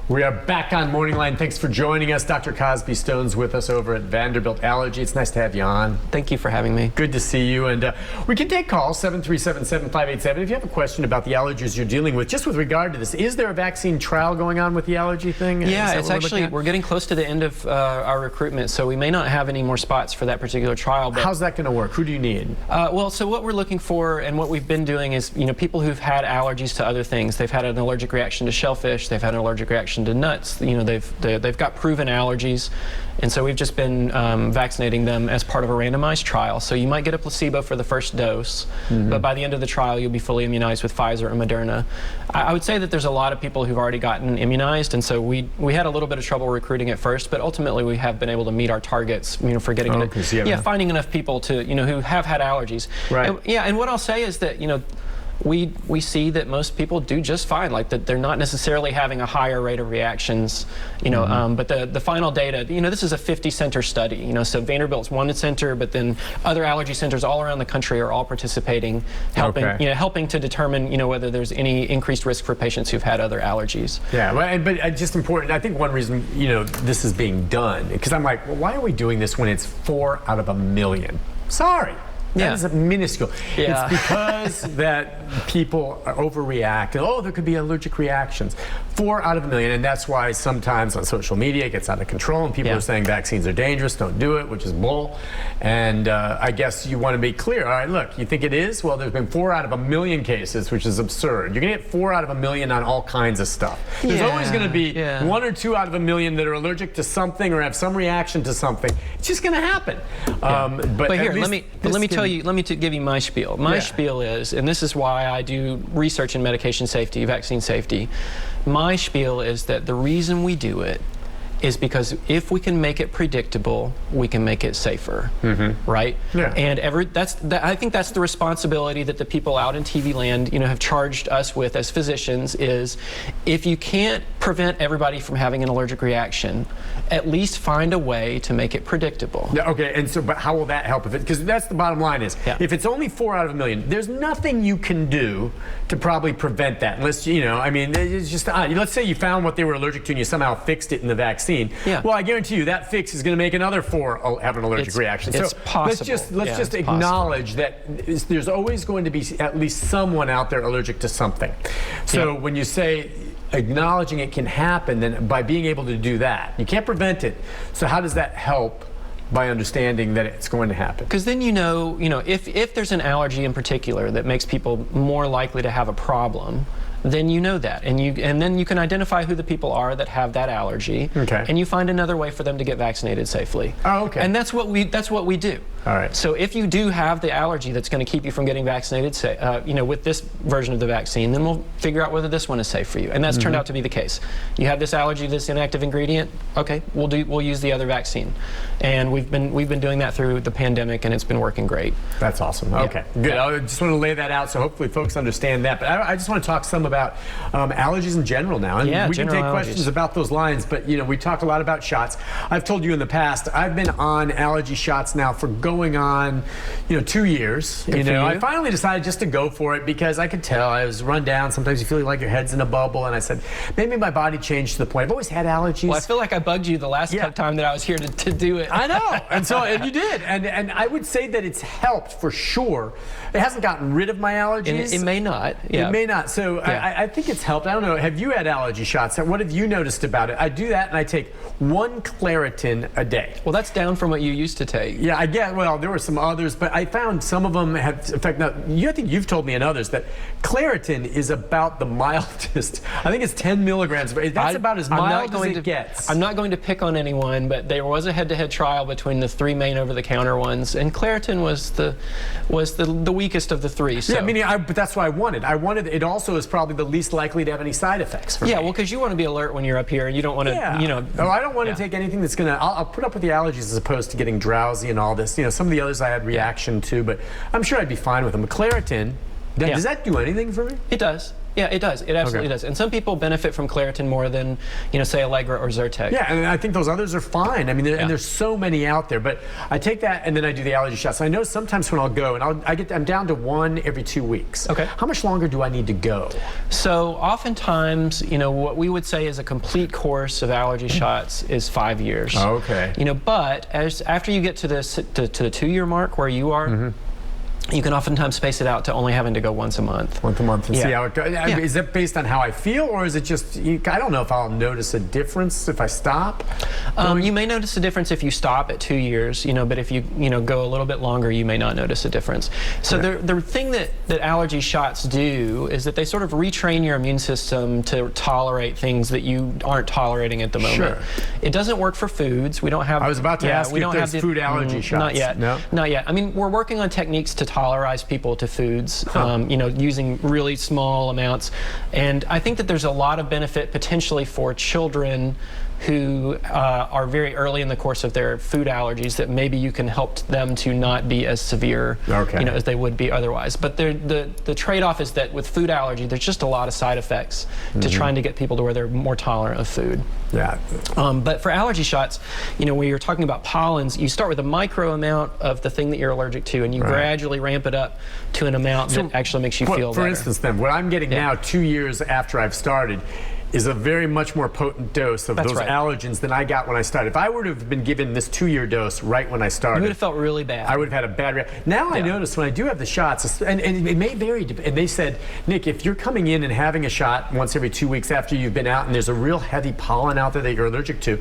We are back on Morning Line. Thanks for joining us. Dr. Cosby Stone's with us over at Vanderbilt Allergy. It's nice to have you on. Thank you for having me. Good to see you. And we can take calls, 737-7587. If you have a question about the allergies you're dealing with, just with regard to this, is there a vaccine trial going on with the allergy thing? Yeah, it's actually, we're getting close to the end of our recruitment, so we may not have any more spots for that particular trial. But how's that going to work? Who do you need? Well, so what we're looking for and what we've been doing is, people who've had allergies to other things. They've had an allergic reaction to shellfish. They've had an allergic reaction to nuts. They've got proven allergies, and so we've just been vaccinating them as part of a randomized trial. So you might get a placebo for the first dose, but by the end of the trial, you'll be fully immunized with Pfizer or Moderna. I would say that there's a lot of people who've already gotten immunized, and so we had a little bit of trouble recruiting at first, but ultimately we have been able to meet our targets, for getting finding enough people to, who have had allergies. Right. And what I'll say is that, we see that most people do just fine, like that they're not necessarily having a higher rate of reactions, but the final data, this is a 50-center study, so Vanderbilt's one center, but then other allergy centers all around the country are all participating, helping, helping to determine, whether there's any increased risk for patients who've had other allergies. Yeah, but just important, I think one reason, this is being done, because I'm like, well, why are we doing this when it's 4 out of a million? Sorry. That is minuscule. Yeah. It's because that people overreact. Oh, there could be allergic reactions. 4 out of a million, and that's why sometimes on social media it gets out of control, and people are saying vaccines are dangerous, don't do it, which is bull. And I guess you want to be clear. All right, look, you think it is? Well, there's been 4 out of a million cases, which is absurd. You're going to get 4 out of a million on all kinds of stuff. There's always going to be 1 or 2 out of a million that are allergic to something or have some reaction to something. It's just going to happen. But here, let me tell you. Let me give you my spiel. My spiel is, and this is why I do research in medication safety, vaccine safety. My spiel is that the reason we do it is because if we can make it predictable, we can make it safer, right? Yeah. And I think that's the responsibility that the people out in TV land, have charged us with as physicians is, if you can't prevent everybody from having an allergic reaction, at least find a way to make it predictable. Yeah, okay, and so, but how will that help? Because that's the bottom line is, if it's only 4 out of a million, there's nothing you can do to probably prevent that, unless, I mean, it's just, let's say you found what they were allergic to and you somehow fixed it in the vaccine. Well, I guarantee you that fix is going to make another 4 have an allergic reaction. It's possible. Let's just acknowledge that there's always going to be at least someone out there allergic to something. So when you say acknowledging it can happen, then by being able to do that, you can't prevent it. So how does that help? By understanding that it's going to happen. Because then if there's an allergy in particular that makes people more likely to have a problem, then you know that, and then you can identify who the people are that have that allergy, and you find another way for them to get vaccinated safely. Oh, okay. And that's what we do. All right. So if you do have the allergy that's going to keep you from getting vaccinated, with this version of the vaccine, then we'll figure out whether this one is safe for you. And that's turned out to be the case. You have this allergy, this inactive ingredient. Okay, we'll use the other vaccine, and we've been doing that through the pandemic, and it's been working great. That's awesome. Okay, good. I just want to lay that out so hopefully folks understand that. But I just want to talk some about allergies in general now, and we can take questions about those lines. But we talked a lot about shots. I've told you in the past I've been on allergy shots now for going on 2 years. I finally decided just to go for it because I could tell I was run down. Sometimes you feel like your head's in a bubble, and I said maybe my body changed to the point. I've always had allergies. Well, I feel like I bugged you the last time that I was here to do it. I know, and you did, and I would say that it's helped for sure. It hasn't gotten rid of my allergies. It may not. It may not. So I think it's helped. I don't know. Have you had allergy shots? What have you noticed about it? I do that, and I take 1 Claritin a day. Well, that's down from what you used to take. Yeah, I get. Well, there were some others, but I found some of them have effect. Now, I think you've told me and others that Claritin is about the mildest. I think it's 10 milligrams. That's about as mild as it gets. I'm not going to pick on anyone, but there was a head-to-head trial between the 3 main over-the-counter ones, and Claritin was the weakest of the 3. So. Yeah, but that's what I wanted. It also is probably the least likely to have any side effects for me. Well, because you want to be alert when you're up here, and you don't want to, Oh, I don't want to take anything that's going to, I'll put up with the allergies as opposed to getting drowsy and all this. Some of the others I had reaction to, but I'm sure I'd be fine with them. But Claritin, does that do anything for me? It does. Yeah, it does. It absolutely does. And some people benefit from Claritin more than, say Allegra or Zyrtec. Yeah, and I think those others are fine. I mean, and there's so many out there. But I take that and then I do the allergy shots. I know sometimes when I'll go, and I'm down to 1 every 2 weeks. Okay. How much longer do I need to go? So oftentimes, what we would say is a complete course of allergy shots is 5 years. Okay. But after you get to the 2-year mark where you are, you can oftentimes space it out to only having to go once a month. Once a month and see how it goes. Is that based on how I feel, or is it just, I don't know if I'll notice a difference if I stop? You may notice a difference if you stop at 2 years, but if you go a little bit longer, you may not notice a difference. So the thing that allergy shots do is that they sort of retrain your immune system to tolerate things that you aren't tolerating at the moment. Sure. It doesn't work for foods. We don't have. I was about to ask if there's food allergy shots. Not yet. No? Not yet. I mean, we're working on techniques to tolerize people to foods, using really small amounts. And I think that there's a lot of benefit potentially for children who are very early in the course of their food allergies, that maybe you can help them to not be as severe as they would be otherwise. But the trade-off is that with food allergy, there's just a lot of side effects to trying to get people to where they're more tolerant of food. Yeah. But for allergy shots, when you're talking about pollens, you start with a micro amount of the thing that you're allergic to, and you gradually ramp it up to an amount that actually makes you feel better. For instance, then, what I'm getting now, 2 years after I've started, is a very much more potent dose of those allergens than I got when I started. If I were to have been given this 2-year dose right when I started, you would have felt really bad. I would have had a bad reaction. Now I notice when I do have the shots, and it may vary, and they said, Nick, if you're coming in and having a shot once every 2 weeks after you've been out and there's a real heavy pollen out there that you're allergic to,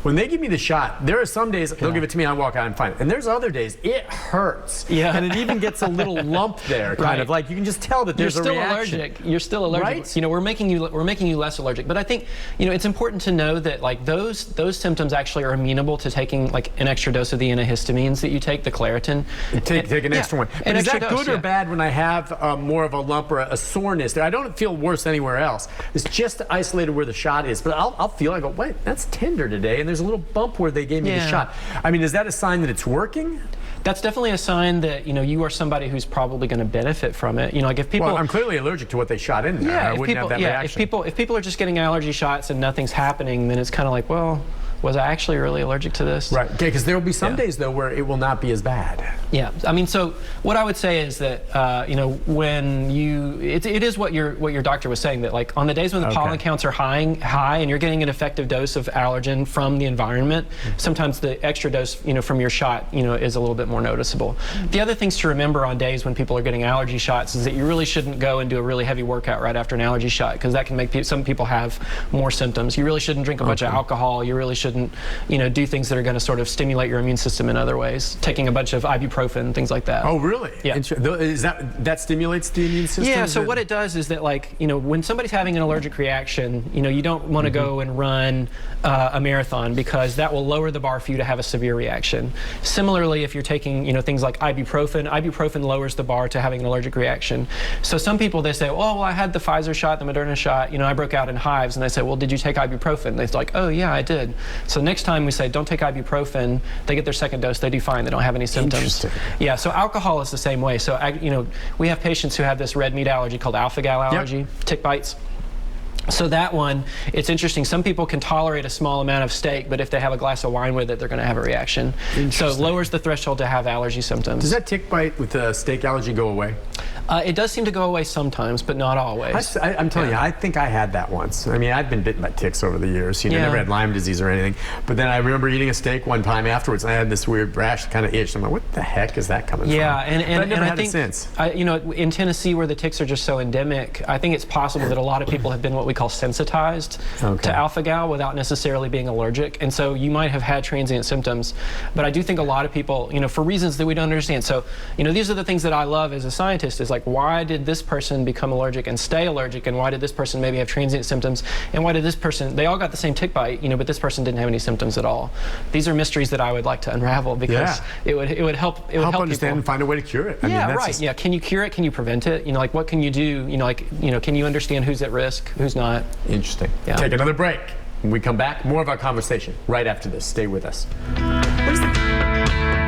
when they give me the shot, there are some days they'll give it to me, I walk out, I'm fine. And there's other days it hurts. Yeah. And it even gets a little lump there, kind of like you can just tell that there's a reaction. You're still allergic. Right? We're making you less allergic. But I think it's important to know that those symptoms actually are amenable to taking an extra dose of the antihistamines that you take, the Claritin. Take an extra one. But is that good or bad when I have more of a lump or a soreness there? I don't feel worse anywhere else. It's just isolated where the shot is. But I'll feel, I go, wait, that's tender today, and there's a little bump where they gave me the shot. I mean, is that a sign that it's working? That's definitely a sign that you are somebody who's probably going to benefit from it. Like if people, well, I'm clearly allergic to what they shot in there. Yeah, I wouldn't have that reaction. If people are just getting allergy shots and nothing's happening, then it's kind of like, well, was I actually really allergic to this? Right. Okay, because there will be some days though where it will not be as bad. Yeah. I mean, so what I would say is that when it is what your doctor was saying, that on the days when the pollen counts are high and you're getting an effective dose of allergen from the environment, sometimes the extra dose from your shot is a little bit more noticeable. The other things to remember on days when people are getting allergy shots is that you really shouldn't go and do a really heavy workout right after an allergy shot, because that can make some people have more symptoms. You really shouldn't drink a bunch of alcohol. You really shouldn't do things that are going to sort of stimulate your immune system in other ways. Taking a bunch of ibuprofen, things like that. Oh, really? Yeah. Is that stimulates the immune system? Yeah. So what it does is that, when somebody's having an allergic reaction, you don't want to go and run a marathon, because that will lower the bar for you to have a severe reaction. Similarly, if you're taking things like ibuprofen lowers the bar to having an allergic reaction. So some people, they say, oh, well, I had the Pfizer shot, the Moderna shot, I broke out in hives, and they say, well, did you take ibuprofen? They're like, oh yeah, I did. So next time we say, don't take ibuprofen, they get their second dose, they do fine, they don't have any symptoms. Interesting. Yeah, so alcohol is the same way. So, we have patients who have this red meat allergy called alpha-gal allergy, tick bites. So that one, it's interesting. Some people can tolerate a small amount of steak, but if they have a glass of wine with it, they're going to have a reaction. So it lowers the threshold to have allergy symptoms. Does that tick bite with the steak allergy go away? It does seem to go away sometimes, but not always. I'm telling you, I think I had that once. I mean, I've been bitten by ticks over the years. Never had Lyme disease or anything. But then I remember eating a steak one time afterwards, and I had this weird rash, kind of itch. I'm like, what the heck is that coming from? Yeah, and I never had I think, it since. In Tennessee, where the ticks are just so endemic, I think it's possible that a lot of people have been what we call sensitized to alpha-gal without necessarily being allergic. And so you might have had transient symptoms. But I do think a lot of people, for reasons that we don't understand. So, these are the things that I love as a scientist, is why did this person become allergic and stay allergic, and why did this person maybe have transient symptoms, and why did this person, they all got the same tick bite, but this person didn't have any symptoms at all. These are mysteries that I would like to unravel, because it would help understand people. And find a way to cure it. Yeah, can you cure it? Can you prevent it? What can you do? Can you understand who's at risk, who's not? Interesting. Yeah. Take another break. When we come back, more of our conversation right after this. Stay with us. What is the